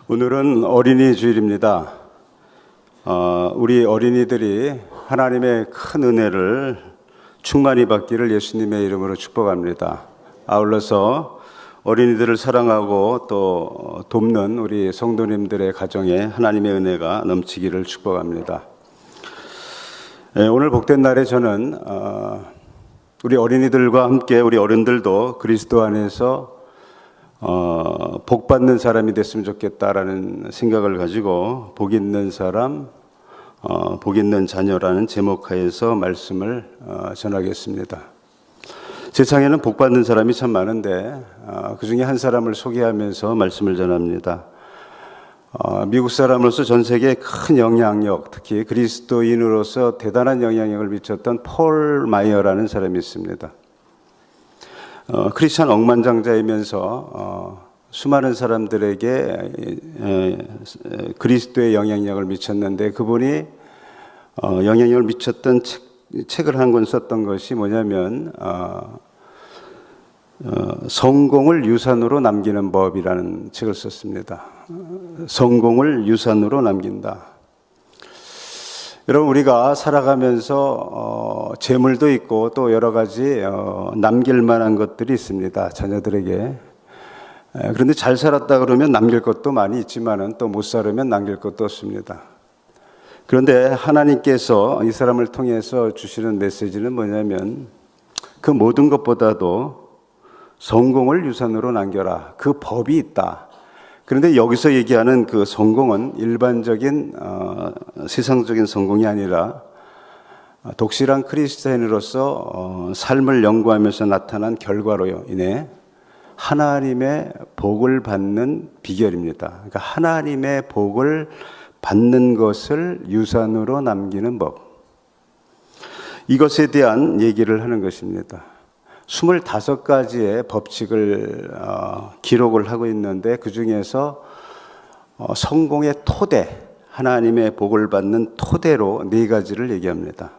오늘은 어린이 주일입니다. 우리 어린이들이 하나님의 큰 은혜를 충만히 받기를 예수님의 이름으로 축복합니다. 아울러서 어린이들을 사랑하고 또 돕는 우리 성도님들의 가정에 하나님의 은혜가 넘치기를 축복합니다. 오늘 복된 날에 저는 우리 어린이들과 함께 우리 어른들도 그리스도 안에서 복 받는 사람이 됐으면 좋겠다라는 생각을 가지고 복 있는 사람, 복 있는 자녀라는 제목하에서 말씀을 전하겠습니다. 세상에는 복 받는 사람이 참 많은데 그 중에 한 사람을 소개하면서 말씀을 전합니다. 미국 사람으로서 전 세계에 큰 영향력, 특히 그리스도인으로서 대단한 영향력을 미쳤던 폴 마이어라는 사람이 있습니다. 크리스찬 억만장자이면서 수많은 사람들에게 그리스도의 영향력을 미쳤는데 그분이 영향력을 미쳤던 책을 한 권 썼던 것이 뭐냐면 성공을 유산으로 남기는 법이라는 책을 썼습니다. 성공을 유산으로 남긴다. 여러분, 우리가 살아가면서 재물도 있고 또 여러 가지 남길 만한 것들이 있습니다. 자녀들에게. 그런데 잘 살았다 그러면 남길 것도 많이 있지만은 또 못 살으면 남길 것도 없습니다. 그런데 하나님께서 이 사람을 통해서 주시는 메시지는 뭐냐면 그 모든 것보다도 성공을 유산으로 남겨라. 그 법이 있다. 그런데 여기서 얘기하는 그 성공은 일반적인 세상적인 성공이 아니라 독실한 크리스찬으로서 삶을 연구하면서 나타난 결과로 인해 하나님의 복을 받는 비결입니다. 그러니까 하나님의 복을 받는 것을 유산으로 남기는 법. 이것에 대한 얘기를 하는 것입니다. 25가지의 법칙을 기록을 하고 있는데 그 중에서 성공의 토대, 하나님의 복을 받는 토대로 4가지를 얘기합니다.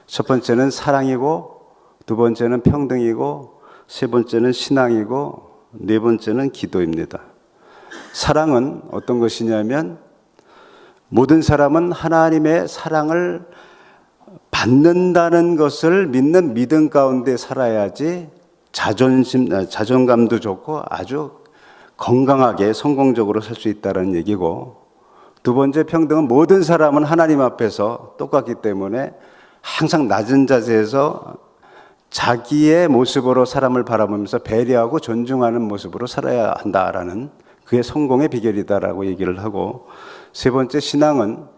첫 번째는 사랑이고, 두 번째는 평등이고, 세 번째는 신앙이고, 네 번째는 기도입니다. 사랑은 어떤 것이냐면 모든 사람은 하나님의 사랑을 받는다는 것을 믿는 믿음 가운데 살아야지 자존감도 좋고 아주 건강하게 성공적으로 살 수 있다는 얘기고, 두 번째 평등은 모든 사람은 하나님 앞에서 똑같기 때문에 항상 낮은 자세에서 자기의 모습으로 사람을 바라보면서 배려하고 존중하는 모습으로 살아야 한다라는 그게 성공의 비결이다라고 얘기를 하고, 세 번째 신앙은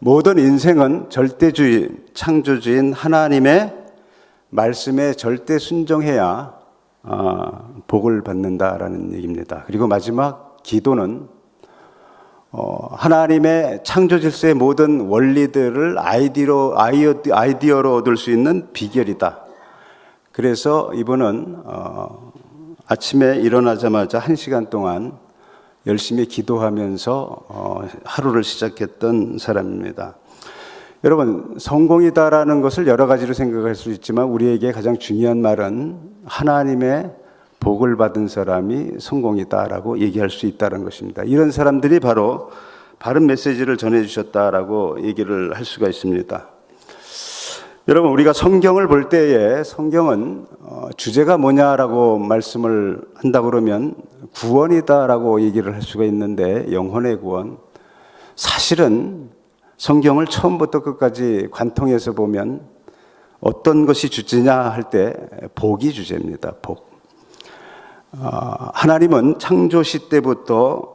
모든 인생은 절대주의, 창조주인 하나님의 말씀에 절대 순종해야 복을 받는다라는 얘기입니다. 그리고 마지막 기도는 하나님의 창조 질서의 모든 원리들을 아이디어로 얻을 수 있는 비결이다. 그래서 이분은 아침에 일어나자마자 1시간 동안 열심히 기도하면서 하루를 시작했던 사람입니다. 여러분, 성공이다라는 것을 여러 가지로 생각할 수 있지만 우리에게 가장 중요한 말은 하나님의 복을 받은 사람이 성공이다라고 얘기할 수 있다는 것입니다. 이런 사람들이 바로 바른 메시지를 전해주셨다라고 얘기를 할 수가 있습니다. 여러분, 우리가 성경을 볼 때에 성경은 주제가 뭐냐라고 말씀을 한다 그러면 구원이다라고 얘기를 할 수가 있는데, 영혼의 구원. 사실은 성경을 처음부터 끝까지 관통해서 보면 어떤 것이 주제냐 할 때 복이 주제입니다. 복. 하나님은 창조시 때부터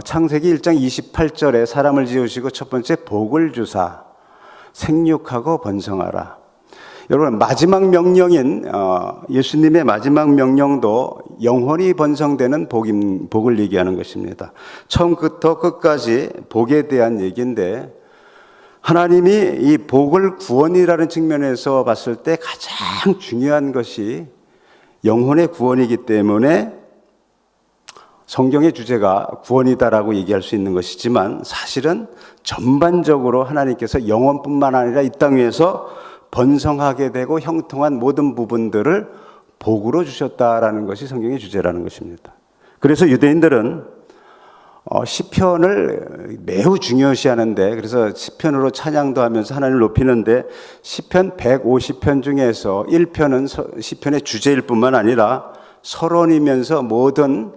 창세기 1장 28절에 사람을 지으시고 첫 번째 복을 주사 생육하고 번성하라. 여러분, 마지막 명령인 예수님의 마지막 명령도 영혼이 번성되는 복을 얘기하는 것입니다. 처음부터 끝까지 복에 대한 얘기인데, 하나님이 이 복을 구원이라는 측면에서 봤을 때 가장 중요한 것이 영혼의 구원이기 때문에 성경의 주제가 구원이다라고 얘기할 수 있는 것이지만, 사실은 전반적으로 하나님께서 영혼뿐만 아니라 이 땅 위에서 번성하게 되고 형통한 모든 부분들을 복으로 주셨다라는 것이 성경의 주제라는 것입니다. 그래서 유대인들은 시편을 매우 중요시하는데, 그래서 시편으로 찬양도 하면서 하나님을 높이는데, 시편 150편 중에서 1편은 시편의 주제일 뿐만 아니라 서론이면서 모든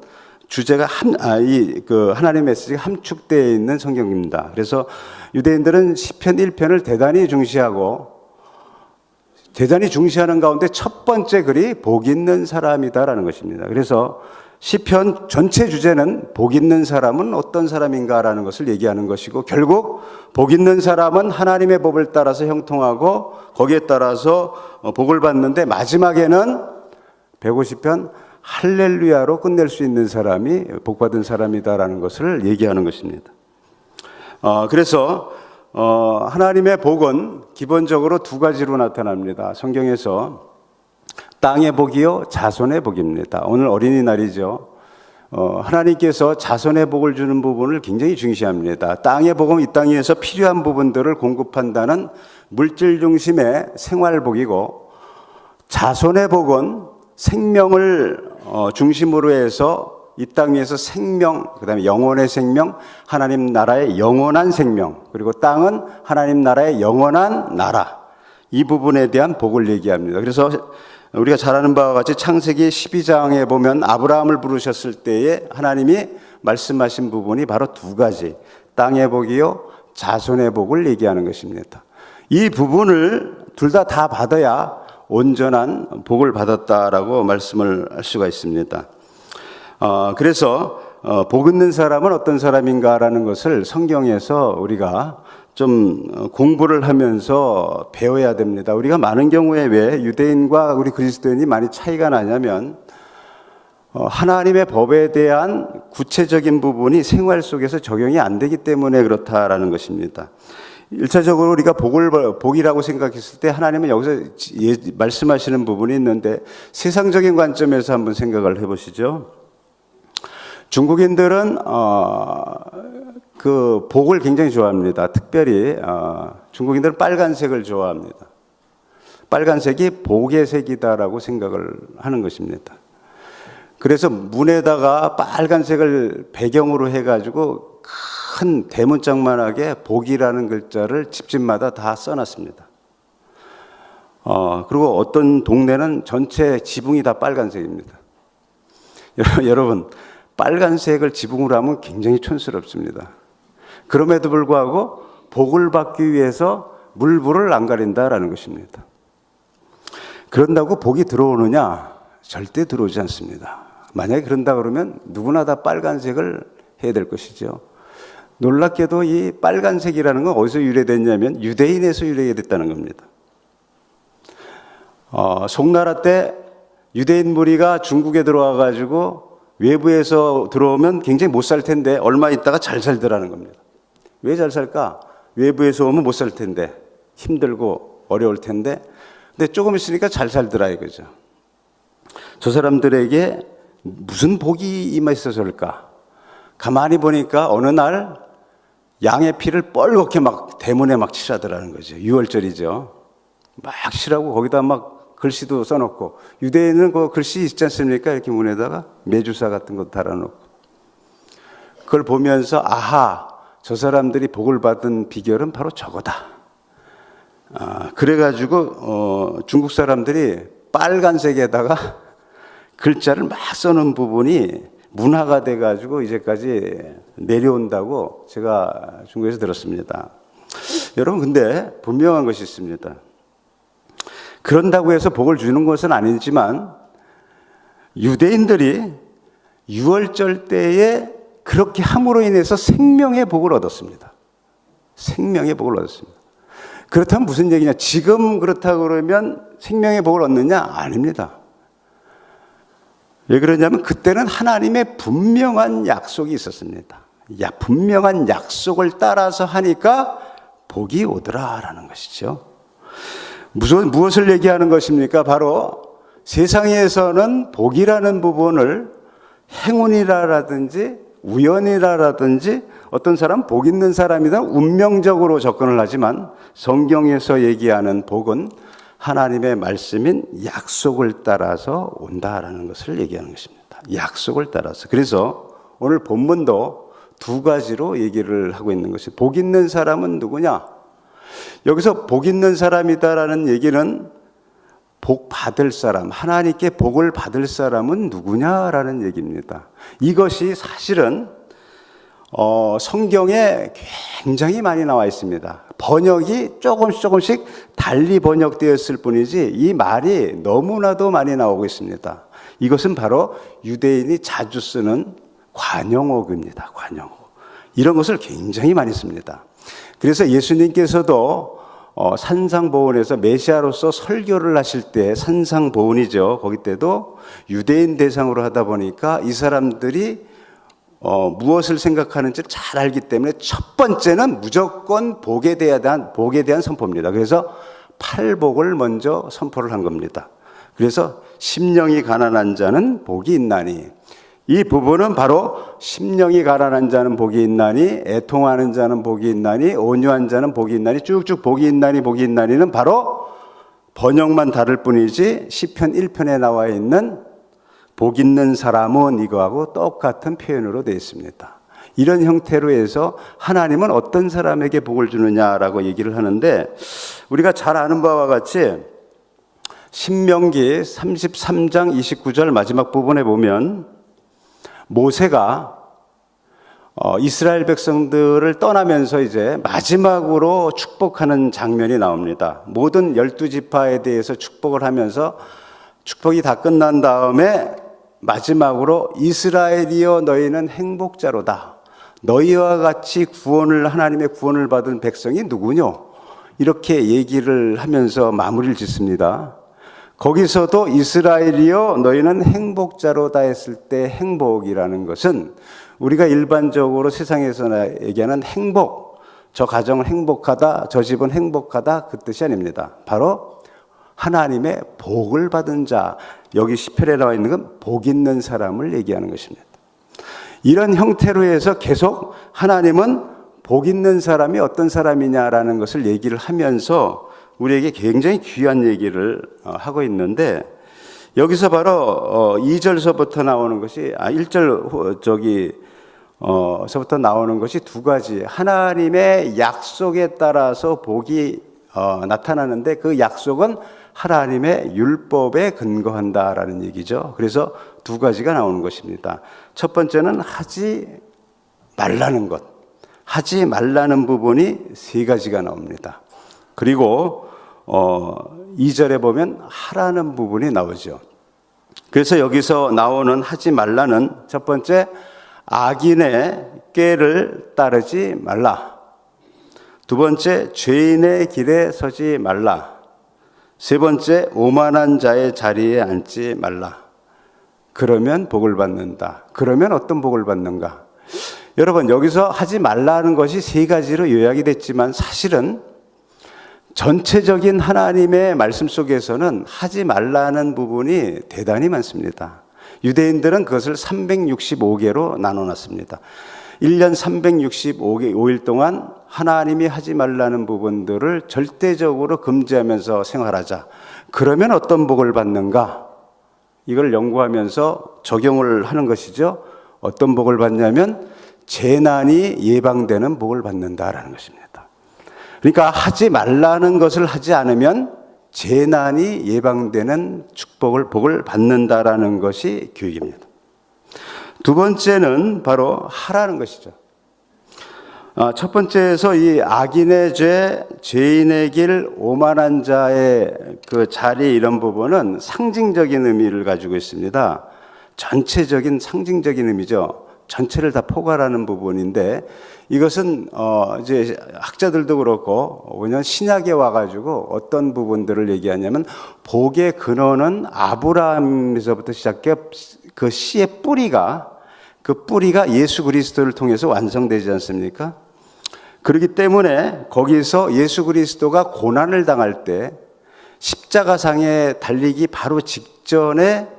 주제가 하나님의 메시지가 함축되어 있는 성경입니다. 그래서 유대인들은 시편 1편을 대단히 중시하는 가운데 첫 번째 글이 복 있는 사람이다라는 것입니다. 그래서 시편 전체 주제는 복 있는 사람은 어떤 사람인가라는 것을 얘기하는 것이고, 결국 복 있는 사람은 하나님의 법을 따라서 형통하고 거기에 따라서 복을 받는데, 마지막에는 150편 할렐루야로 끝낼 수 있는 사람이 복받은 사람이다라는 것을 얘기하는 것입니다. 그래서 하나님의 복은 기본적으로 두 가지로 나타납니다. 성경에서 땅의 복이요 자손의 복입니다. 오늘 어린이날이죠. 하나님께서 자손의 복을 주는 부분을 굉장히 중시합니다. 땅의 복은 이 땅에서 필요한 부분들을 공급한다는 물질 중심의 생활복이고, 자손의 복은 생명을 중심으로 해서 이 땅 위에서 생명, 그 다음에 영원의 생명, 하나님 나라의 영원한 생명, 그리고 땅은 하나님 나라의 영원한 나라, 이 부분에 대한 복을 얘기합니다. 그래서 우리가 잘 아는 바와 같이 창세기 12장에 보면 아브라함을 부르셨을 때에 하나님이 말씀하신 부분이 바로 두 가지, 땅의 복이요 자손의 복을 얘기하는 것입니다. 이 부분을 둘 다 받아야 온전한 복을 받았다라고 말씀을 할 수가 있습니다. 그래서 복 있는 사람은 어떤 사람인가라는 것을 성경에서 우리가 좀 공부를 하면서 배워야 됩니다. 우리가 많은 경우에 왜 유대인과 우리 그리스도인이 많이 차이가 나냐면, 하나님의 법에 대한 구체적인 부분이 생활 속에서 적용이 안 되기 때문에 그렇다라는 것입니다. 1차적으로 우리가 복이라고 생각했을 때 하나님은 여기서 말씀하시는 부분이 있는데, 세상적인 관점에서 한번 생각을 해보시죠. 중국인들은 그 복을 굉장히 좋아합니다. 특별히 중국인들은 빨간색을 좋아합니다. 빨간색이 복의 색이다라고 생각을 하는 것입니다. 그래서 문에다가 빨간색을 배경으로 해가지고 큰 대문짝만하게 복이라는 글자를 집집마다 다 써놨습니다. 그리고 어떤 동네는 전체 지붕이 다 빨간색입니다. 여러분, 빨간색을 지붕으로 하면 굉장히 촌스럽습니다. 그럼에도 불구하고 복을 받기 위해서 물불을 안 가린다라는 것입니다. 그런다고 복이 들어오느냐? 절대 들어오지 않습니다. 만약에 그런다 그러면 누구나 다 빨간색을 해야 될 것이죠. 놀랍게도 이 빨간색이라는 건 어디서 유래됐냐면 유대인에서 유래됐다는 겁니다. 송나라 때 유대인 무리가 중국에 들어와 가지고 외부에서 들어오면 굉장히 못 살 텐데 얼마 있다가 잘 살더라는 겁니다. 왜 잘 살까? 외부에서 오면 못 살 텐데, 힘들고 어려울 텐데, 근데 조금 있으니까 잘 살더라 이거죠. 저 사람들에게 무슨 복이 임했었을까? 가만히 보니까 어느 날 양의 피를 뻘겋게 막 대문에 막 칠하더라는 거죠. 6월절이죠. 막 칠하고 거기다 막 글씨도 써놓고, 유대인은 그 글씨 있지 않습니까? 이렇게 문에다가 매주사 같은 거 달아놓고, 그걸 보면서 아하, 저 사람들이 복을 받은 비결은 바로 저거다. 그래가지고 중국 사람들이 빨간색에다가 글자를 막 써놓은 부분이 문화가 돼가지고 이제까지 내려온다고 제가 중국에서 들었습니다. 여러분, 근데 분명한 것이 있습니다. 그런다고 해서 복을 주는 것은 아니지만 유대인들이 6월절 때에 그렇게 함으로 인해서 생명의 복을 얻었습니다. 생명의 복을 얻었습니다. 그렇다면 무슨 얘기냐? 지금 그렇다고 그러면 생명의 복을 얻느냐? 아닙니다. 왜 그러냐면 그때는 하나님의 분명한 약속이 있었습니다. 분명한 약속을 따라서 하니까 복이 오더라라는 것이죠. 무엇을 얘기하는 것입니까? 바로 세상에서는 복이라는 부분을 행운이라든지 우연이라든지 어떤 사람 복 있는 사람이다 운명적으로 접근을 하지만, 성경에서 얘기하는 복은 하나님의 말씀인 약속을 따라서 온다라는 것을 얘기하는 것입니다. 약속을 따라서. 그래서 오늘 본문도 두 가지로 얘기를 하고 있는 것이, 복 있는 사람은 누구냐? 여기서 복 있는 사람이다라는 얘기는 복 받을 사람, 하나님께 복을 받을 사람은 누구냐라는 얘기입니다. 이것이 사실은 성경에 굉장히 많이 나와 있습니다. 번역이 조금씩 달리 번역되었을 뿐이지 이 말이 너무나도 많이 나오고 있습니다. 이것은 바로 유대인이 자주 쓰는 관용어입니다. 관용어. 이런 것을 굉장히 많이 씁니다. 그래서 예수님께서도 산상보훈에서 메시아로서 설교를 하실 때, 산상보훈이죠. 거기 때도 유대인 대상으로 하다 보니까 이 사람들이 무엇을 생각하는지 잘 알기 때문에 첫 번째는 무조건 복에 대한 선포입니다. 그래서 팔복을 먼저 선포를 한 겁니다. 그래서 심령이 가난한 자는 복이 있나니, 이 부분은 바로 심령이 가난한 자는 복이 있나니, 애통하는 자는 복이 있나니, 온유한 자는 복이 있나니, 쭉쭉 복이 있나니는 바로 번역만 다를 뿐이지 시편 1편에 나와 있는 복 있는 사람은 이거하고 똑같은 표현으로 되어 있습니다. 이런 형태로 해서 하나님은 어떤 사람에게 복을 주느냐라고 얘기를 하는데, 우리가 잘 아는 바와 같이 신명기 33장 29절 마지막 부분에 보면 모세가 이스라엘 백성들을 떠나면서 이제 마지막으로 축복하는 장면이 나옵니다. 모든 12지파에 대해서 축복을 하면서 축복이 다 끝난 다음에 마지막으로 이스라엘이여 너희는 행복자로다. 너희와 같이 하나님의 구원을 받은 백성이 누구뇨? 이렇게 얘기를 하면서 마무리를 짓습니다. 거기서도 이스라엘이여 너희는 행복자로다 했을 때 행복이라는 것은 우리가 일반적으로 세상에서 얘기하는 행복, 저 가정은 행복하다, 저 집은 행복하다, 그 뜻이 아닙니다. 바로 하나님의 복을 받은 자, 여기 시편에 나와 있는 건 복 있는 사람을 얘기하는 것입니다. 이런 형태로 해서 계속 하나님은 복 있는 사람이 어떤 사람이냐라는 것을 얘기를 하면서 우리에게 굉장히 귀한 얘기를 하고 있는데, 여기서 바로 2절서부터 나오는 것이 1절 서부터 나오는 것이 두 가지, 하나님의 약속에 따라서 복이 나타나는데 그 약속은 하나님의 율법에 근거한다라는 얘기죠. 그래서 두 가지가 나오는 것입니다. 첫 번째는 하지 말라는 것, 하지 말라는 부분이 세 가지가 나옵니다. 그리고 2절에 보면 하라는 부분이 나오죠. 그래서 여기서 나오는 하지 말라는 첫 번째, 악인의 꾀를 따르지 말라. 두 번째, 죄인의 길에 서지 말라. 세 번째, 오만한 자의 자리에 앉지 말라. 그러면 복을 받는다. 그러면 어떤 복을 받는가? 여러분, 여기서 하지 말라는 것이 세 가지로 요약이 됐지만 사실은 전체적인 하나님의 말씀 속에서는 하지 말라는 부분이 대단히 많습니다. 유대인들은 그것을 365개로 나눠놨습니다. 1년 365일 동안 하나님이 하지 말라는 부분들을 절대적으로 금지하면서 생활하자. 그러면 어떤 복을 받는가? 이걸 연구하면서 적용을 하는 것이죠. 어떤 복을 받냐면 재난이 예방되는 복을 받는다라는 것입니다. 그러니까 하지 말라는 것을 하지 않으면 재난이 예방되는 복을 받는다라는 것이 교육입니다. 두 번째는 바로 하라는 것이죠. 첫 번째에서 이 악인의 죄, 죄인의 길, 오만한 자의 그 자리, 이런 부분은 상징적인 의미를 가지고 있습니다. 전체적인 상징적인 의미죠. 전체를 다 포괄하는 부분인데, 이것은 이제 학자들도 그렇고 그냥 신약에 와가지고 어떤 부분들을 얘기하냐면, 복의 근원은 아브라함에서부터 시작해 그 씨의 뿌리가, 그 뿌리가 예수 그리스도를 통해서 완성되지 않습니까? 그렇기 때문에 거기서 예수 그리스도가 고난을 당할 때 십자가상에 달리기 바로 직전에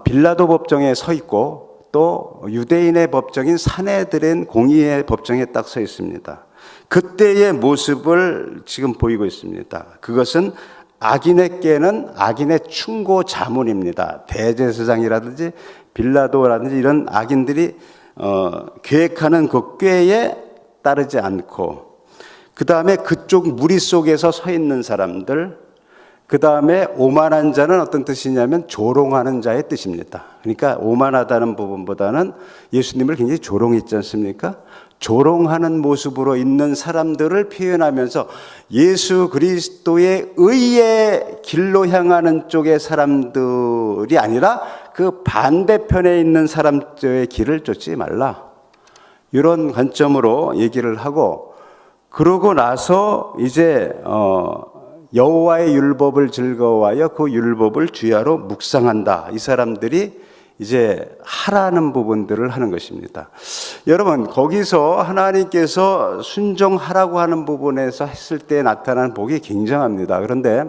빌라도 법정에 서 있고, 또 유대인의 법정인 산헤드린 공의의 법정에 딱 서 있습니다. 그때의 모습을 지금 보이고 있습니다. 그것은 악인의 꾀는 악인의 충고 자문입니다. 대제사장이라든지 빌라도라든지 이런 악인들이 계획하는 그 꾀에 따르지 않고, 그 다음에 그쪽 무리 속에서 서 있는 사람들, 그 다음에 오만한 자는 어떤 뜻이냐면 조롱하는 자의 뜻입니다. 그러니까 오만하다는 부분보다는 예수님을 굉장히 조롱했지 않습니까? 조롱하는 모습으로 있는 사람들을 표현하면서 예수 그리스도의 의의 길로 향하는 쪽의 사람들이 아니라 그 반대편에 있는 사람들의 길을 쫓지 말라, 이런 관점으로 얘기를 하고, 그러고 나서 이제 여호와의 율법을 즐거워하여 그 율법을 주야로 묵상한다, 이 사람들이 이제 하라는 부분들을 하는 것입니다. 여러분, 거기서 하나님께서 순종하라고 하는 부분에서 했을 때 나타난 복이 굉장합니다. 그런데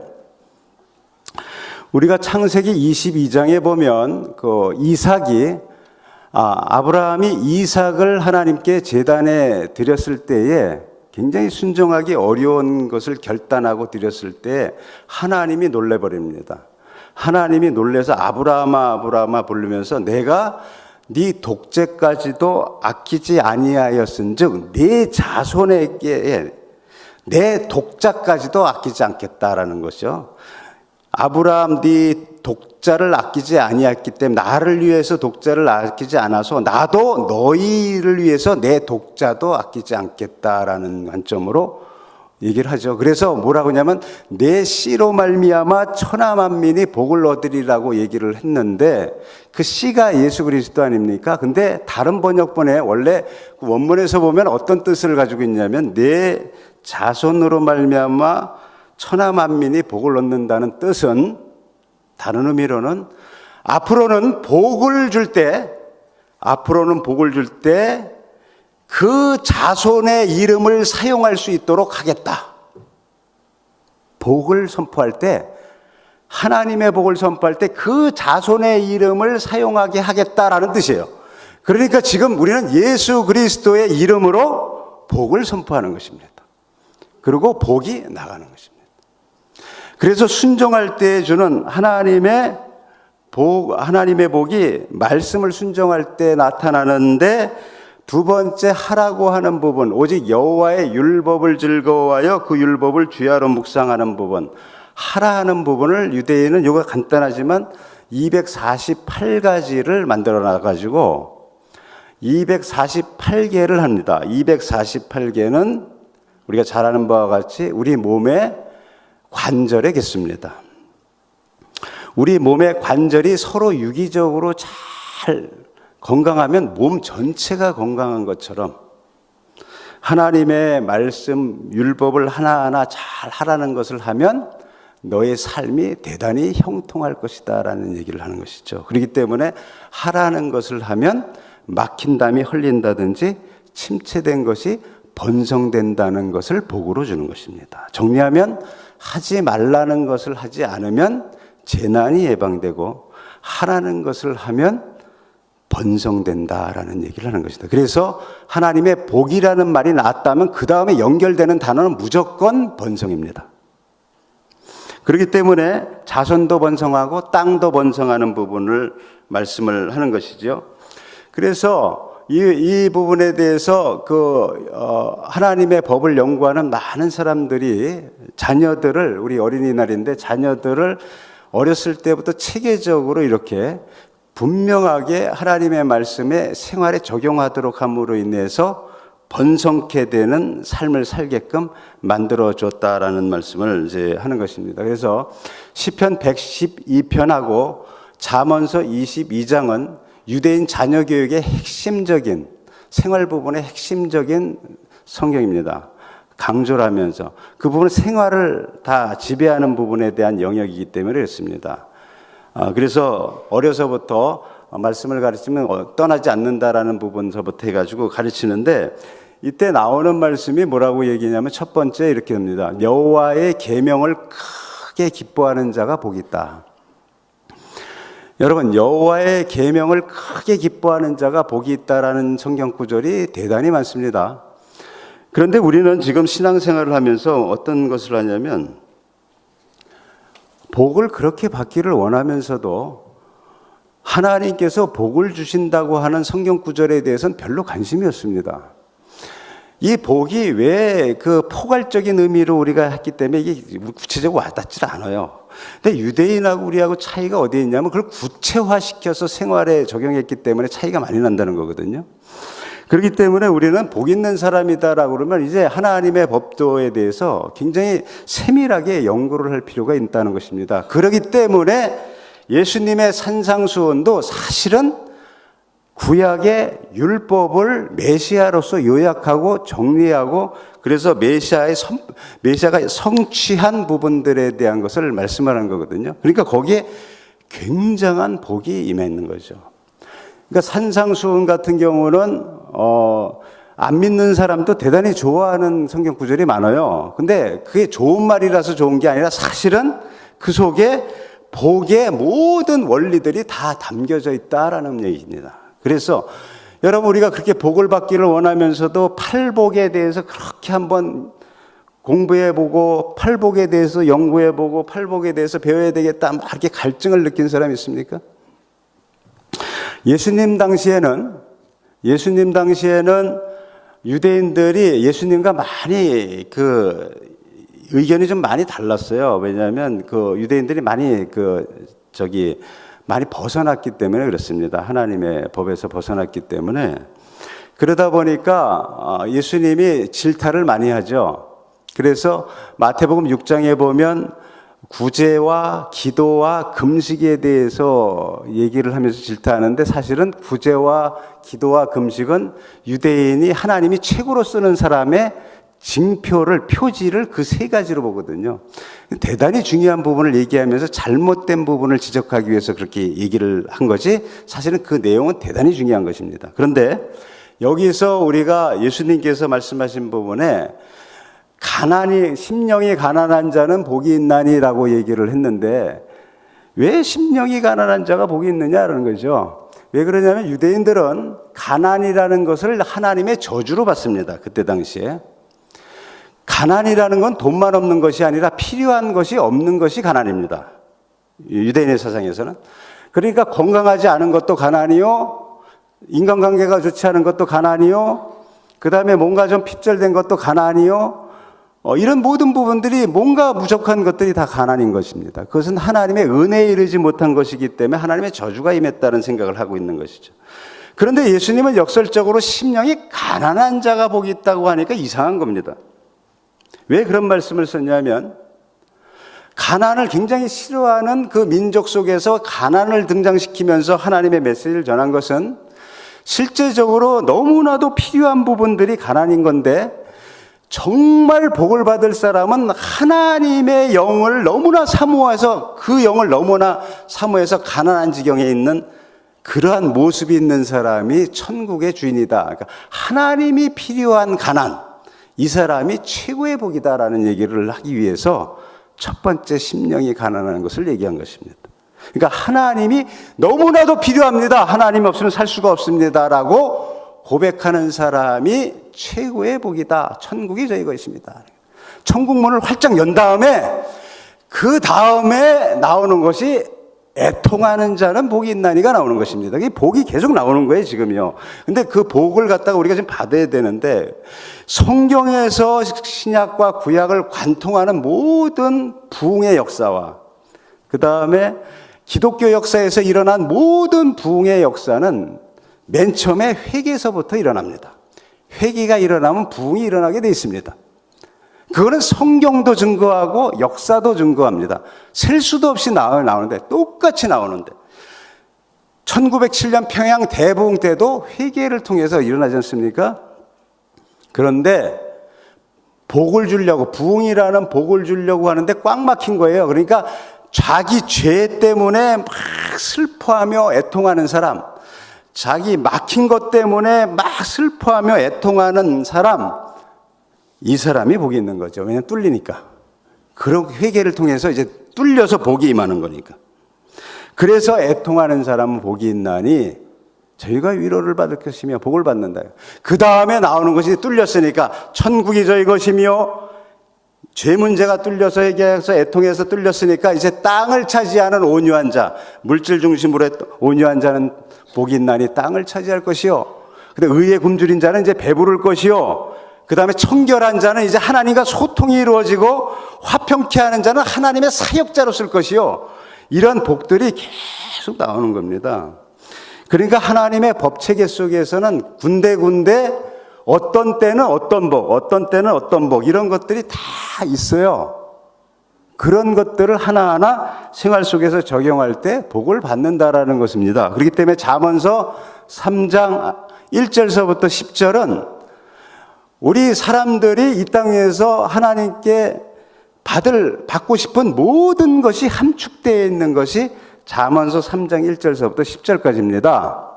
우리가 창세기 22장에 보면 그 이삭이 아브라함이 이삭을 하나님께 제단에 드렸을 때에 굉장히 순종하기 어려운 것을 결단하고 드렸을 때 하나님이 놀래버립니다. 하나님이 놀래서 아브라함아 아브라함아 부르면서 내가 네 독재까지도 아끼지 아니하였은즉 네 자손에게 내 독자까지도 아끼지 않겠다라는 것이죠. 아브라함 네 독자를 아끼지 아니했기 때문에 나를 위해서 독자를 아끼지 않아서 나도 너희를 위해서 내 독자도 아끼지 않겠다라는 관점으로 얘기를 하죠. 그래서 뭐라고 하냐면 내 씨로 말미암아 천하 만민이 복을 얻으리라고 얘기를 했는데, 그 씨가 예수 그리스도 아닙니까? 근데 다른 번역본에 원래 원문에서 보면 어떤 뜻을 가지고 있냐면 내 자손으로 말미암아 천하 만민이 복을 얻는다는 뜻은, 다른 의미로는 앞으로는 복을 줄 때 그 자손의 이름을 사용할 수 있도록 하겠다. 복을 선포할 때, 하나님의 복을 선포할 때 그 자손의 이름을 사용하게 하겠다라는 뜻이에요. 그러니까 지금 우리는 예수 그리스도의 이름으로 복을 선포하는 것입니다. 그리고 복이 나가는 것입니다. 그래서 순종할 때 주는 하나님의 복이 말씀을 순종할 때 나타나는데, 두 번째 하라고 하는 부분, 오직 여호와의 율법을 즐거워하여 그 율법을 주야로 묵상하는 부분, 하라 하는 부분을 유대인은 이거 간단하지만 248가지를 만들어 놔가지고 248개를 합니다. 248개는 우리가 잘 아는 바와 같이 우리 몸의 관절의 개수입니다. 우리 몸의 관절이 서로 유기적으로 잘 건강하면 몸 전체가 건강한 것처럼 하나님의 말씀, 율법을 하나하나 잘 하라는 것을 하면 너의 삶이 대단히 형통할 것이다 라는 얘기를 하는 것이죠. 그렇기 때문에 하라는 것을 하면 막힌 담이 흘린다든지 침체된 것이 번성된다는 것을 복으로 주는 것입니다. 정리하면 하지 말라는 것을 하지 않으면 재난이 예방되고 하라는 것을 하면 번성된다라는 얘기를 하는 것이다. 그래서 하나님의 복이라는 말이 나왔다면 그 다음에 연결되는 단어는 무조건 번성입니다. 그렇기 때문에 자손도 번성하고 땅도 번성하는 부분을 말씀을 하는 것이죠. 그래서 이 부분에 대해서 하나님의 법을 연구하는 많은 사람들이 자녀들을, 우리 어린이날인데 자녀들을 어렸을 때부터 체계적으로 이렇게 분명하게 하나님의 말씀에 생활에 적용하도록 함으로 인해서 번성케 되는 삶을 살게끔 만들어 줬다라는 말씀을 이제 하는 것입니다. 그래서 시편 112편하고 잠언서 22장은 유대인 자녀 교육의 핵심적인 생활 부분의 핵심적인 성경입니다. 강조를 하면서 그 부분은 생활을 다 지배하는 부분에 대한 영역이기 때문에 그렇습니다. 그래서 어려서부터 말씀을 가르치면 떠나지 않는다라는 부분서부터 해가지고 가르치는데, 이때 나오는 말씀이 뭐라고 얘기냐면 첫 번째 이렇게 됩니다. 여호와의 계명을 크게 기뻐하는 자가 복이 있다. 여러분, 여호와의 계명을 크게 기뻐하는 자가 복이 있다라는 성경 구절이 대단히 많습니다. 그런데 우리는 지금 신앙생활을 하면서 어떤 것을 하냐면 복을 그렇게 받기를 원하면서도 하나님께서 복을 주신다고 하는 성경 구절에 대해서는 별로 관심이 없습니다. 이 복이 왜 그 포괄적인 의미로 우리가 했기 때문에 이게 구체적으로 와닿지 않아요. 근데 유대인하고 우리하고 차이가 어디에 있냐면 그걸 구체화시켜서 생활에 적용했기 때문에 차이가 많이 난다는 거거든요. 그렇기 때문에 우리는 복 있는 사람이다라고 그러면 이제 하나님의 법도에 대해서 굉장히 세밀하게 연구를 할 필요가 있다는 것입니다. 그렇기 때문에 예수님의 산상수훈도 사실은 구약의 율법을 메시아로서 요약하고 정리하고 그래서 메시아가 성취한 부분들에 대한 것을 말씀하는 거거든요. 그러니까 거기에 굉장한 복이 임해 있는 거죠. 그러니까 산상수훈 같은 경우는 안 믿는 사람도 대단히 좋아하는 성경 구절이 많아요. 근데 그게 좋은 말이라서 좋은 게 아니라 사실은 그 속에 복의 모든 원리들이 다 담겨져 있다라는 얘기입니다. 그래서 여러분 우리가 그렇게 복을 받기를 원하면서도 팔복에 대해서 그렇게 한번 공부해보고 팔복에 대해서 연구해보고 팔복에 대해서 배워야 되겠다 막 이렇게 갈증을 느낀 사람이 있습니까? 예수님 당시에는 유대인들이 예수님과 많이 의견이 좀 많이 달랐어요. 왜냐하면 유대인들이 많이 많이 벗어났기 때문에 그렇습니다. 하나님의 법에서 벗어났기 때문에. 그러다 보니까 예수님이 질타를 많이 하죠. 그래서 마태복음 6장에 보면 구제와 기도와 금식에 대해서 얘기를 하면서 질타하는데 사실은 구제와 기도와 금식은 유대인이 하나님이 최고로 쓰는 사람의 표지를 그 세 가지로 보거든요. 대단히 중요한 부분을 얘기하면서 잘못된 부분을 지적하기 위해서 그렇게 얘기를 한 거지 사실은 그 내용은 대단히 중요한 것입니다. 그런데 여기서 우리가 예수님께서 말씀하신 부분에 심령이 가난한 자는 복이 있나니라고 얘기를 했는데 왜 심령이 가난한 자가 복이 있느냐라는 거죠. 왜 그러냐면 유대인들은 가난이라는 것을 하나님의 저주로 봤습니다. 그때 당시에. 가난이라는 건 돈만 없는 것이 아니라 필요한 것이 없는 것이 가난입니다. 유대인의 사상에서는. 그러니까 건강하지 않은 것도 가난이요. 인간관계가 좋지 않은 것도 가난이요. 그 다음에 뭔가 좀 핍절된 것도 가난이요. 이런 모든 부분들이 뭔가 부족한 것들이 다 가난인 것입니다. 그것은 하나님의 은혜에 이르지 못한 것이기 때문에 하나님의 저주가 임했다는 생각을 하고 있는 것이죠. 그런데 예수님은 역설적으로 심령이 가난한 자가 복이 있다고 하니까 이상한 겁니다. 왜 그런 말씀을 썼냐면 가난을 굉장히 싫어하는 그 민족 속에서 가난을 등장시키면서 하나님의 메시지를 전한 것은 실제적으로 너무나도 필요한 부분들이 가난인 건데 정말 복을 받을 사람은 하나님의 영을 너무나 사모해서 그 영을 너무나 사모해서 가난한 지경에 있는 그러한 모습이 있는 사람이 천국의 주인이다. 그러니까 하나님이 필요한 가난, 이 사람이 최고의 복이다라는 얘기를 하기 위해서 첫 번째 심령이 가난한 것을 얘기한 것입니다. 그러니까 하나님이 너무나도 필요합니다. 하나님 없으면 살 수가 없습니다라고 고백하는 사람이 최고의 복이다. 천국이 저희 것입니다. 천국 문을 활짝 연 다음에 그 다음에 나오는 것이 애통하는 자는 복이 있나니가 나오는 것입니다. 이 복이 계속 나오는 거예요, 지금요. 근데 그 복을 갖다가 우리가 지금 받아야 되는데 성경에서 신약과 구약을 관통하는 모든 부흥의 역사와 그 다음에 기독교 역사에서 일어난 모든 부흥의 역사는 맨 처음에 회개에서부터 일어납니다. 회개가 일어나면 부흥이 일어나게 되어 있습니다. 그거는 성경도 증거하고 역사도 증거합니다. 셀 수도 없이 나오는데 똑같이 나오는데 1907년 평양 대부흥 때도 회개를 통해서 일어나지 않습니까? 그런데 복을 주려고 부흥이라는 복을 주려고 하는데 꽉 막힌 거예요. 그러니까 자기 죄 때문에 막 슬퍼하며 애통하는 사람, 자기 막힌 것 때문에 막 슬퍼하며 애통하는 사람, 이 사람이 복이 있는 거죠. 왜냐하면 뚫리니까. 그런 회개를 통해서 이제 뚫려서 복이 임하는 거니까. 그래서 애통하는 사람은 복이 있나니 저희가 위로를 받을 것이며 복을 받는다. 그 다음에 나오는 것이 뚫렸으니까 천국이 저희 것이며 죄 문제가 뚫려서 해서 애통해서 뚫렸으니까 이제 땅을 차지하는 온유한 자, 물질 중심으로 온유한 자는 복이 있나니 땅을 차지할 것이요. 근데 의에 굶주린 자는 이제 배부를 것이요. 그 다음에 청결한 자는 이제 하나님과 소통이 이루어지고 화평케 하는 자는 하나님의 사역자로 쓸 것이요. 이런 복들이 계속 나오는 겁니다. 그러니까 하나님의 법체계 속에서는 군데군데 어떤 때는 어떤 복, 어떤 때는 어떤 복, 이런 것들이 다 있어요. 그런 것들을 하나하나 생활 속에서 적용할 때 복을 받는다라는 것입니다. 그렇기 때문에 잠언서 3장 1절서부터 10절은 우리 사람들이 이 땅에서 하나님께 받고 싶은 모든 것이 함축되어 있는 것이 잠언서 3장 1절서부터 10절까지입니다.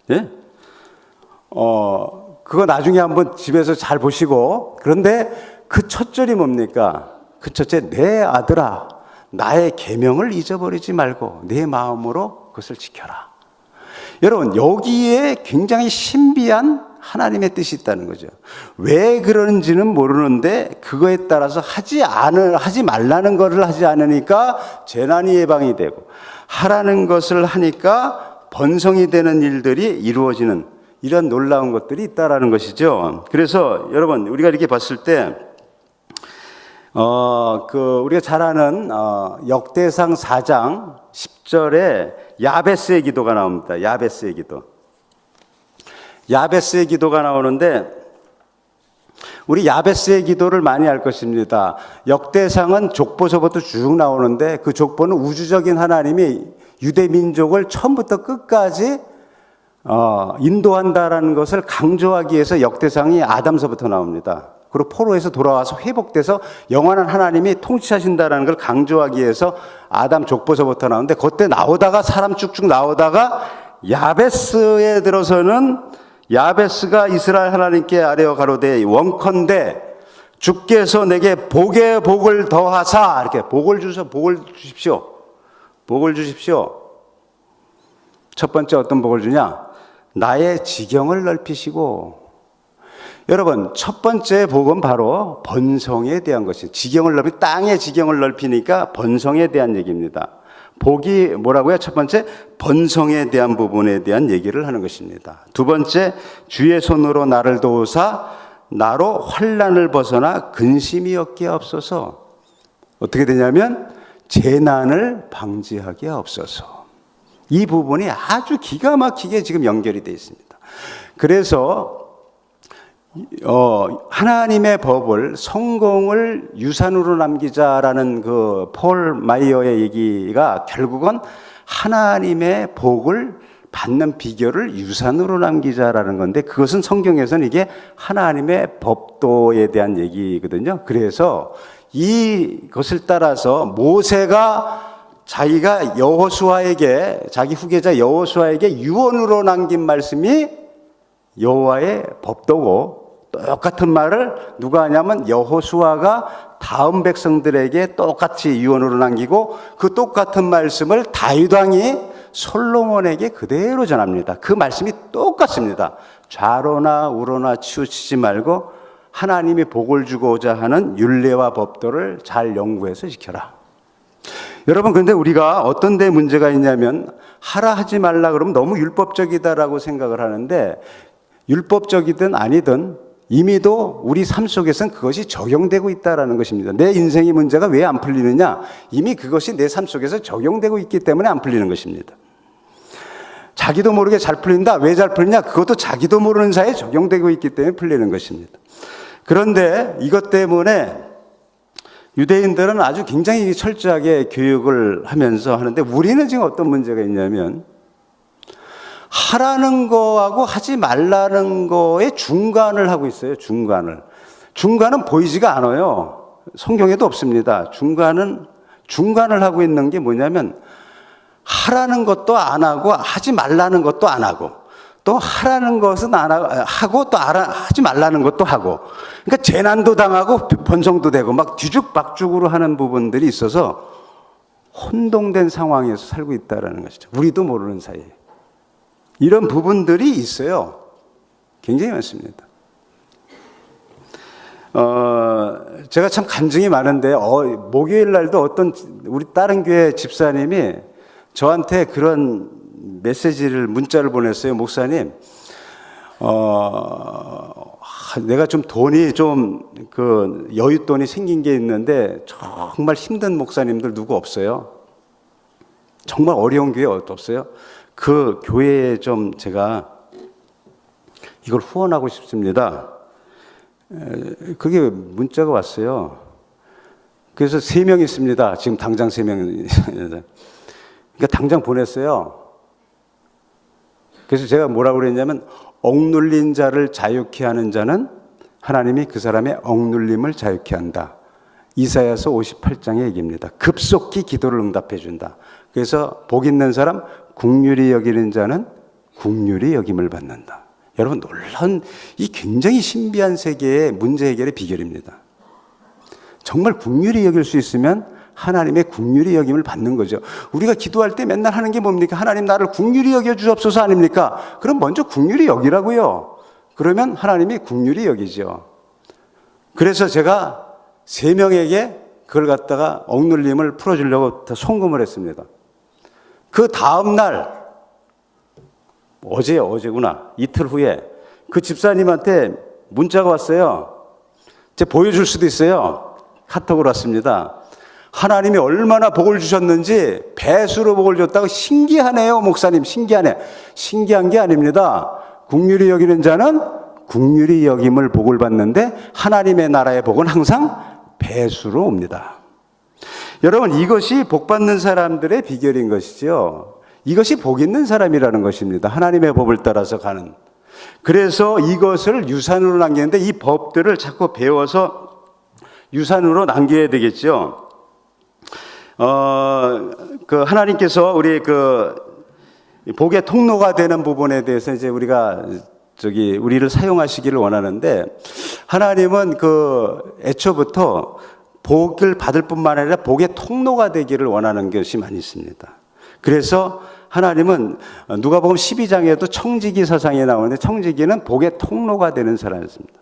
예? 그거 나중에 한번 집에서 잘 보시고, 그런데 그 첫 절이 뭡니까? 그 첫째, 내 아들아, 나의 계명을 잊어버리지 말고 내 마음으로 그것을 지켜라. 여러분, 여기에 굉장히 신비한 하나님의 뜻이 있다는 거죠. 왜 그러는지는 모르는데 그거에 따라서 하지 말라는 것을 하지 않으니까 재난이 예방이 되고, 하라는 것을 하니까 번성이 되는 일들이 이루어지는 이런 놀라운 것들이 있다라는 것이죠. 그래서 여러분, 우리가 이렇게 봤을 때 우리가 잘 아는 역대상 4장 10절에 야베스의 기도가 나옵니다. 야베스의 기도. 야베스의 기도가 나오는데 우리 야베스의 기도를 많이 알 것입니다. 역대상은 족보서부터 쭉 나오는데 그 족보는 우주적인 하나님이 유대 민족을 처음부터 끝까지 인도한다라는 것을 강조하기 위해서 역대상이 아담서부터 나옵니다. 그리고 포로에서 돌아와서 회복돼서 영원한 하나님이 통치하신다라는 걸 강조하기 위해서 아담 족보서부터 나오는데, 그때 나오다가 사람 쭉쭉 나오다가 야베스에 들어서는 야베스가 이스라엘 하나님께 아뢰어 가로되 원컨대 주께서 내게 복의 복을 더하사, 이렇게 복을 주십시오. 복을 주십시오. 첫 번째 어떤 복을 주냐? 나의 지경을 넓히시고. 여러분, 첫 번째 복은 바로 번성에 대한 것이에요. 땅의 지경을 넓히니까 번성에 대한 얘기입니다. 복이 뭐라고요? 첫 번째, 번성에 대한 부분에 대한 얘기를 하는 것입니다. 두 번째, 주의 손으로 나를 도우사 나로 환난을 벗어나 근심이 없게 하옵소서. 어떻게 되냐면 재난을 방지하게 하옵소서. 이 부분이 아주 기가 막히게 지금 연결이 되어 있습니다. 그래서 하나님의 법을, 성공을 유산으로 남기자라는 그 폴 마이어의 얘기가 결국은 하나님의 복을 받는 비결을 유산으로 남기자라는 건데, 그것은 성경에서는 이게 하나님의 법도에 대한 얘기거든요. 그래서 이것을 따라서 모세가 자기가 여호수아에게, 자기 후계자 여호수아에게 유언으로 남긴 말씀이 여호와의 법도고, 똑같은 말을 누가 하냐면 여호수아가 다음 백성들에게 똑같이 유언으로 남기고, 그 똑같은 말씀을 다윗 왕이 솔로몬에게 그대로 전합니다. 그 말씀이 똑같습니다. 좌로나 우로나 치우치지 말고 하나님이 복을 주고자 하는 율례와 법도를 잘 연구해서 지켜라. 여러분, 근데 우리가 어떤 데 문제가 있냐면, 하라 하지 말라 그러면 너무 율법적이다라고 생각을 하는데, 율법적이든 아니든 이미도 우리 삶 속에서는 그것이 적용되고 있다는 것입니다. 내 인생의 문제가 왜 안 풀리느냐? 이미 그것이 내 삶 속에서 적용되고 있기 때문에 안 풀리는 것입니다. 자기도 모르게 잘 풀린다. 왜 잘 풀리냐? 그것도 자기도 모르는 사이에 적용되고 있기 때문에 풀리는 것입니다. 그런데 이것 때문에 유대인들은 아주 굉장히 철저하게 교육을 하면서 하는데, 우리는 지금 어떤 문제가 있냐면, 하라는 거하고 하지 말라는 거에 중간을 하고 있어요. 중간은 보이지가 않아요. 성경에도 없습니다. 중간을 하고 있는 게 뭐냐면, 하라는 것도 안 하고 하지 말라는 것도 안 하고, 또 하라는 것은 안 하고 또 하지 말라는 것도 하고, 그러니까 재난도 당하고 번성도 되고 막 뒤죽박죽으로 하는 부분들이 있어서 혼동된 상황에서 살고 있다는 것이죠. 우리도 모르는 사이에 이런 부분들이 있어요. 굉장히 많습니다. 제가 참 간증이 많은데, 목요일 날도 어떤 우리 다른 교회 집사님이 저한테 그런 문자를 보냈어요. 목사님, 내가 좀 돈이 여윳돈이 생긴 게 있는데, 정말 힘든 목사님들 누구 없어요? 정말 어려운 교회 없어요? 그 교회에 좀 제가 이걸 후원하고 싶습니다. 그게 문자가 왔어요. 그래서 3명 있습니다. 지금 당장 3명. 그러니까 당장 보냈어요. 그래서 제가 뭐라고 그랬냐면, 억눌린 자를 자유케 하는 자는 하나님이 그 사람의 억눌림을 자유케 한다. 이사야서 58장의 얘기입니다. 급속히 기도를 응답해 준다. 그래서 복 있는 사람, 긍휼히 여기는 자는 긍휼히 여김을 받는다. 여러분, 놀라운 이 굉장히 신비한 세계의 문제 해결의 비결입니다. 정말 긍휼히 여길 수 있으면 하나님의 긍휼히 여김을 받는 거죠. 우리가 기도할 때 맨날 하는 게 뭡니까? 하나님 나를 긍휼히 여겨 주옵소서 아닙니까? 그럼 먼저 긍휼히 여기라고요. 그러면 하나님이 긍휼히 여기죠. 그래서 제가 3명에게 그걸 갖다가 억눌림을 풀어주려고 다 송금을 했습니다. 그 다음 날, 어제구나. 이틀 후에 그 집사님한테 문자가 왔어요. 제가 보여줄 수도 있어요. 카톡으로 왔습니다. 하나님이 얼마나 복을 주셨는지 배수로 복을 줬다고. 신기하네요, 목사님. 신기하네. 신기한 게 아닙니다. 긍휼히 여기는 자는 긍휼히 여김을 복을 받는데, 하나님의 나라의 복은 항상 배수로 옵니다. 여러분, 이것이 복 받는 사람들의 비결인 것이죠. 이것이 복 있는 사람이라는 것입니다. 하나님의 법을 따라서 가는. 그래서 이것을 유산으로 남기는데, 이 법들을 자꾸 배워서 유산으로 남겨야 되겠죠. 하나님께서 복의 통로가 되는 부분에 대해서 이제 우리를 사용하시기를 원하는데, 하나님은 애초부터 복을 받을 뿐만 아니라 복의 통로가 되기를 원하는 것이 많이 있습니다. 그래서 하나님은 누가복음 12장에도 청지기 사상에 나오는데, 청지기는 복의 통로가 되는 사람이었습니다.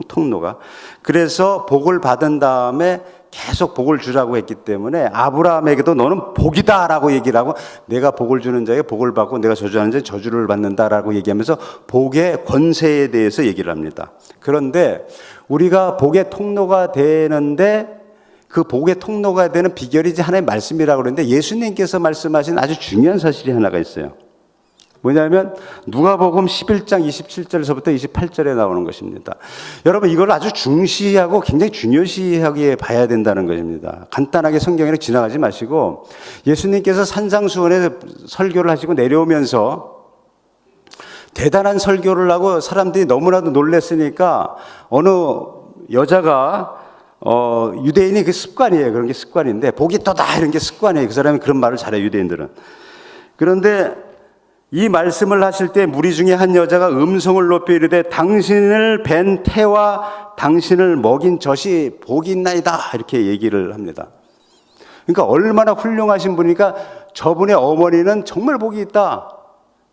통로가. 그래서 복을 받은 다음에 계속 복을 주라고 했기 때문에, 아브라함에게도 너는 복이다라고 얘기를 하고, 내가 복을 주는 자에게 복을 받고 내가 저주하는 자에게 저주를 받는다라고 얘기하면서 복의 권세에 대해서 얘기를 합니다. 그런데 우리가 복의 통로가 되는데, 그 복의 통로가 되는 비결이 이제 하나의 말씀이라고 그러는데, 예수님께서 말씀하신 아주 중요한 사실이 하나가 있어요. 뭐냐면 누가복음 11장 27절에서부터 28절에 나오는 것입니다. 여러분, 이걸 아주 중시하고 굉장히 중요시하게 봐야 된다는 것입니다. 간단하게 성경에 지나가지 마시고, 예수님께서 산상수훈에 설교를 하시고 내려오면서 대단한 설교를 하고 사람들이 너무나도 놀랐으니까, 어느 여자가 유대인이 그 습관이에요. 그런 게 습관인데, 복이 또다 이런 게 습관이에요. 그 사람이 그런 말을 잘해요, 유대인들은. 그런데 이 말씀을 하실 때 무리 중에 한 여자가 음성을 높여 이르되, 당신을 뵌 태와 당신을 먹인 젖이 복이 있나이다, 이렇게 얘기를 합니다. 그러니까 얼마나 훌륭하신 분이니까 저분의 어머니는 정말 복이 있다,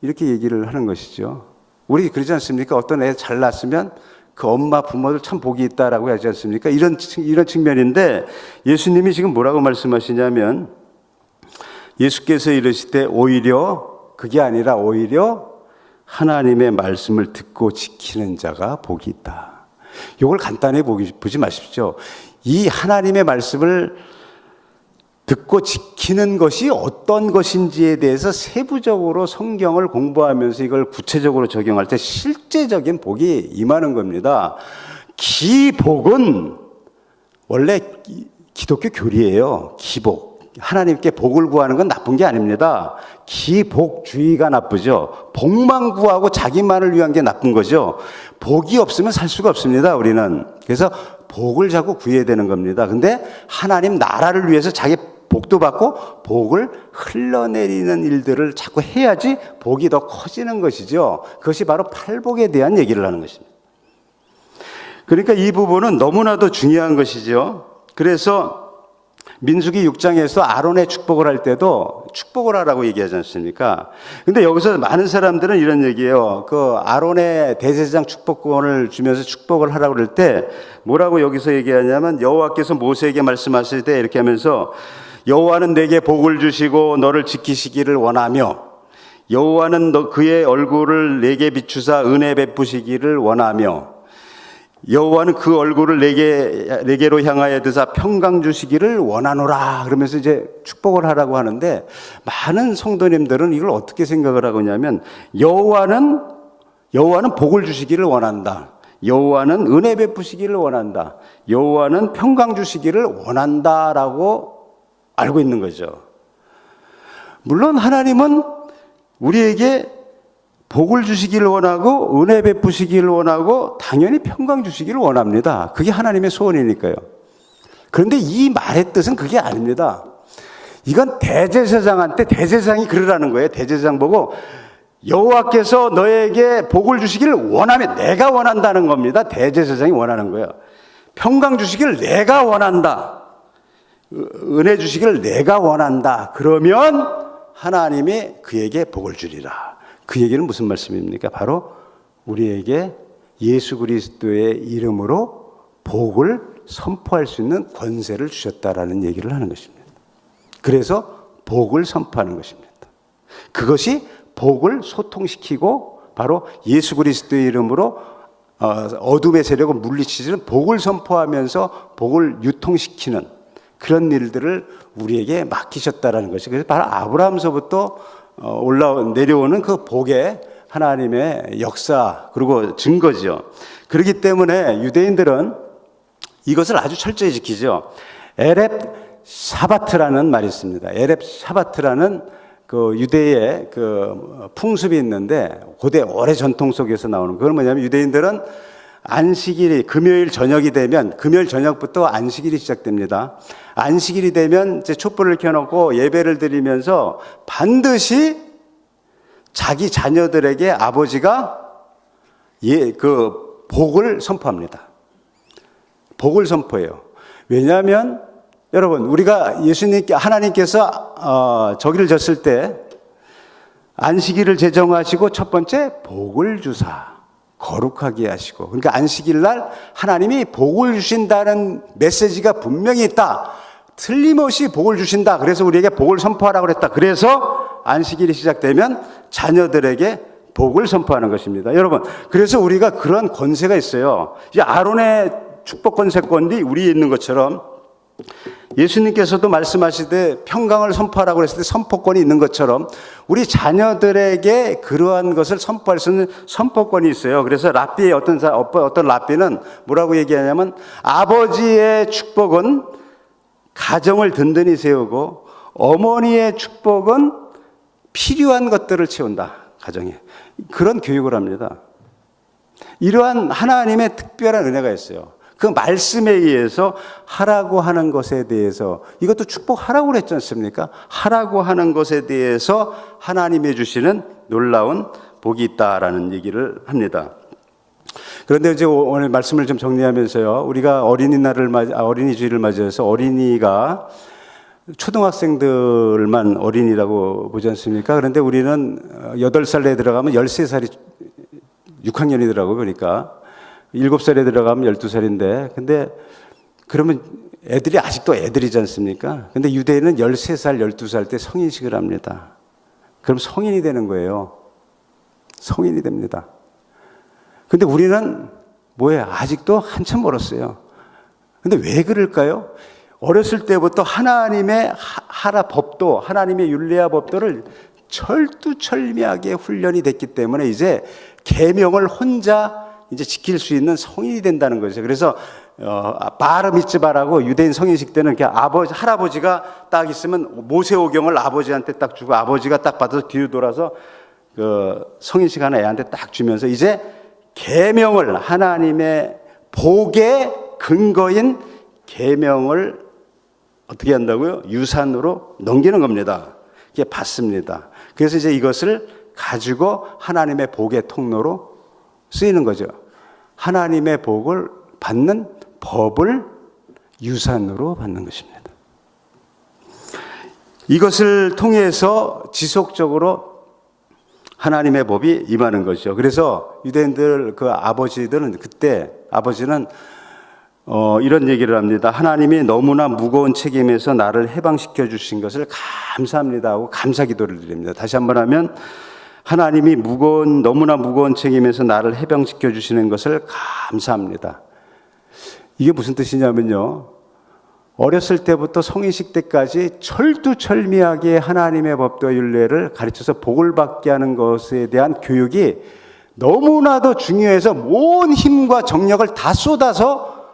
이렇게 얘기를 하는 것이죠. 우리 그러지 않습니까? 어떤 애 잘 낳았으면 그 엄마 부모들 참 복이 있다라고 하지 않습니까? 이런 측면인데, 예수님이 지금 뭐라고 말씀하시냐면, 예수께서 이르시되 그게 아니라 오히려 하나님의 말씀을 듣고 지키는 자가 복이 있다. 이걸 간단히 보지 마십시오. 이 하나님의 말씀을 듣고 지키는 것이 어떤 것인지에 대해서 세부적으로 성경을 공부하면서 이걸 구체적으로 적용할 때 실제적인 복이 임하는 겁니다. 기복은 원래 기독교 교리예요. 기복. 하나님께 복을 구하는 건 나쁜 게 아닙니다. 기복주의가 나쁘죠. 복만 구하고 자기만을 위한 게 나쁜 거죠. 복이 없으면 살 수가 없습니다, 우리는. 그래서 복을 자꾸 구해야 되는 겁니다. 근데 하나님 나라를 위해서 자기 복도 받고 복을 흘러내리는 일들을 자꾸 해야지 복이 더 커지는 것이죠. 그것이 바로 팔복에 대한 얘기를 하는 것입니다. 그러니까 이 부분은 너무나도 중요한 것이죠. 그래서 민수기 6장에서 아론의 축복을 할 때도 축복을 하라고 얘기하지 않습니까? 근데 여기서 많은 사람들은 이런 얘기예요. 그 아론의 대제사장 축복권을 주면서 축복을 하라고 그럴 때 뭐라고 여기서 얘기하냐면 여호와께서 모세에게 말씀하실 때 이렇게 하면서 여호와는 내게 복을 주시고 너를 지키시기를 원하며 여호와는 그의 얼굴을 내게 비추사 은혜 베푸시기를 원하며 여호와는 그 얼굴을 내게로 향하여 드사 평강 주시기를 원하노라. 그러면서 이제 축복을 하라고 하는데 많은 성도님들은 이걸 어떻게 생각을 하고 있냐면 여호와는 복을 주시기를 원한다. 여호와는 은혜 베푸시기를 원한다. 여호와는 평강 주시기를 원한다라고 알고 있는 거죠. 물론 하나님은 우리에게 복을 주시기를 원하고 은혜 베푸시기를 원하고 당연히 평강 주시기를 원합니다. 그게 하나님의 소원이니까요. 그런데 이 말의 뜻은 그게 아닙니다. 이건 대제사장한테 대제사장이 그러라는 거예요. 대제사장 보고 여호와께서 너에게 복을 주시기를 원하면 내가 원한다는 겁니다. 대제사장이 원하는 거예요. 평강 주시기를 내가 원한다. 은혜 주시기를 내가 원한다. 그러면 하나님이 그에게 복을 주리라. 그 얘기는 무슨 말씀입니까? 바로 우리에게 예수 그리스도의 이름으로 복을 선포할 수 있는 권세를 주셨다라는 얘기를 하는 것입니다. 그래서 복을 선포하는 것입니다. 그것이 복을 소통시키고 바로 예수 그리스도의 이름으로 어둠의 세력을 물리치는 복을 선포하면서 복을 유통시키는 그런 일들을 우리에게 맡기셨다라는 것이 그래서 바로 아브라함서부터 내려오는 그 복의 하나님의 역사 그리고 증거죠. 그렇기 때문에 유대인들은 이것을 아주 철저히 지키죠. 에렙 샤바트라는 말이 있습니다. 에렙 샤바트라는 그 유대의 그 풍습이 있는데 고대 오래 전통 속에서 나오는 그건 뭐냐면 유대인들은 안식일이 금요일 저녁이 되면 금요일 저녁부터 안식일이 시작됩니다. 안식일이 되면 이제 촛불을 켜놓고 예배를 드리면서 반드시 자기 자녀들에게 아버지가 그 복을 선포합니다. 복을 선포해요. 왜냐하면 여러분 우리가 하나님께서 저기를 졌을 때 안식일을 제정하시고 첫 번째 복을 주사 거룩하게 하시고 그러니까 안식일 날 하나님이 복을 주신다는 메시지가 분명히 있다. 틀림없이 복을 주신다. 그래서 우리에게 복을 선포하라고 그랬다. 그래서 안식일이 시작되면 자녀들에게 복을 선포하는 것입니다. 여러분 그래서 우리가 그런 권세가 있어요. 이제 아론의 축복 권세권이 우리에 있는 것처럼 예수님께서도 말씀하시되 평강을 선포하라고 했을 때 선포권이 있는 것처럼 우리 자녀들에게 그러한 것을 선포할 수 있는 선포권이 있어요. 그래서 랍비의 어떤 랍비는 뭐라고 얘기하냐면 아버지의 축복은 가정을 든든히 세우고 어머니의 축복은 필요한 것들을 채운다. 가정에. 그런 교육을 합니다. 이러한 하나님의 특별한 은혜가 있어요. 그 말씀에 의해서 하라고 하는 것에 대해서 이것도 축복하라고 그랬지 않습니까? 하라고 하는 것에 대해서 하나님이 주시는 놀라운 복이 있다라는 얘기를 합니다. 그런데 이제 오늘 말씀을 좀 정리하면서요. 우리가 어린이주일을 맞이해서 어린이가 초등학생들만 어린이라고 보지 않습니까? 그런데 우리는 8살에 들어가면 13살이 6학년이더라고요. 그러니까 7살에 들어가면 12살인데 근데 그러면 애들이 아직도 애들이지 않습니까? 근데 유대인은 13살, 12살 때 성인식을 합니다. 그럼 성인이 되는 거예요. 성인이 됩니다. 근데 우리는 뭐예요? 아직도 한참 멀었어요. 근데 왜 그럴까요? 어렸을 때부터 하나님의 법도 하나님의 율례와 법도를 철두철미하게 훈련이 됐기 때문에 이제 계명을 혼자 이제 지킬 수 있는 성인이 된다는 거죠. 그래서 바르 미츠바라고 유대인 성인식 때는 이렇게 할아버지가 딱 있으면 모세오경을 아버지한테 딱 주고 아버지가 딱 받아서 뒤로 돌아서 그 성인식 하나 애한테 딱 주면서 이제 계명을 하나님의 복의 근거인 계명을 어떻게 한다고요? 유산으로 넘기는 겁니다. 이게 받습니다. 그래서 이제 이것을 가지고 하나님의 복의 통로로 쓰이는 거죠. 하나님의 복을 받는 법을 유산으로 받는 것입니다. 이것을 통해서 지속적으로 하나님의 법이 임하는 것이죠. 그래서 유대인들 그 아버지들은 그때 아버지는 이런 얘기를 합니다. 하나님이 너무나 무거운 책임에서 나를 해방시켜 주신 것을 감사합니다 하고 감사 기도를 드립니다. 다시 한번 하면 하나님이 너무나 무거운 책임에서 나를 해방시켜 주시는 것을 감사합니다. 이게 무슨 뜻이냐면요. 어렸을 때부터 성인식 때까지 철두철미하게 하나님의 법과 율례를 가르쳐서 복을 받게 하는 것에 대한 교육이 너무나도 중요해서 온 힘과 정력을 다 쏟아서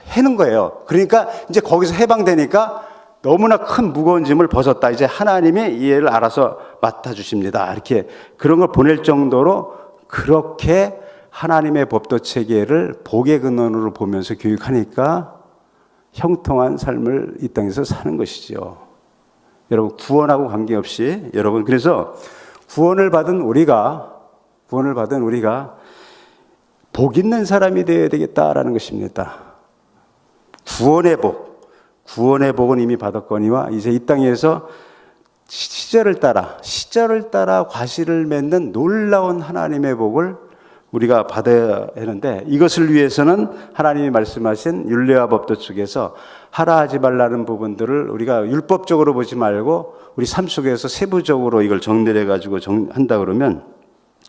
해는 거예요. 그러니까 이제 거기서 해방되니까 너무나 큰 무거운 짐을 벗었다. 이제 하나님이 이 애를 알아서 맡아주십니다. 이렇게 그런 걸 보낼 정도로 그렇게 하나님의 법도 체계를 복의 근원으로 보면서 교육하니까 형통한 삶을 이 땅에서 사는 것이죠. 여러분, 구원하고 관계없이 여러분, 그래서 구원을 받은 우리가 복 있는 사람이 되어야 되겠다라는 것입니다. 구원의 복은 이미 받았거니와 이제 이 땅에서 시절을 따라 과실을 맺는 놀라운 하나님의 복을 우리가 받아야 하는데, 이것을 위해서는 하나님이 말씀하신 율례와 법도 쪽에서 하라 하지 말라는 부분들을 우리가 율법적으로 보지 말고 우리 삶 속에서 세부적으로 이걸 정리해 가지고 한다 그러면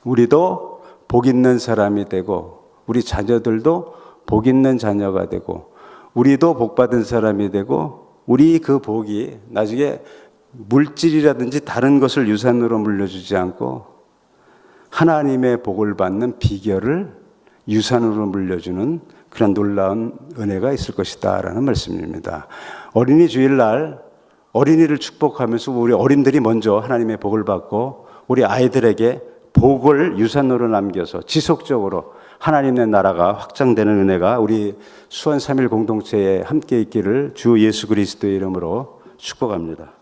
우리도 복 있는 사람이 되고 우리 자녀들도 복 있는 자녀가 되고 우리도 복 받은 사람이 되고 우리 그 복이 나중에 물질이라든지 다른 것을 유산으로 물려주지 않고 하나님의 복을 받는 비결을 유산으로 물려주는 그런 놀라운 은혜가 있을 것이다 라는 말씀입니다. 어린이 주일날 어린이를 축복하면서 우리 어린들이 먼저 하나님의 복을 받고 우리 아이들에게 복을 유산으로 남겨서 지속적으로 하나님의 나라가 확장되는 은혜가 우리 수원 3.1 공동체에 함께 있기를 주 예수 그리스도의 이름으로 축복합니다.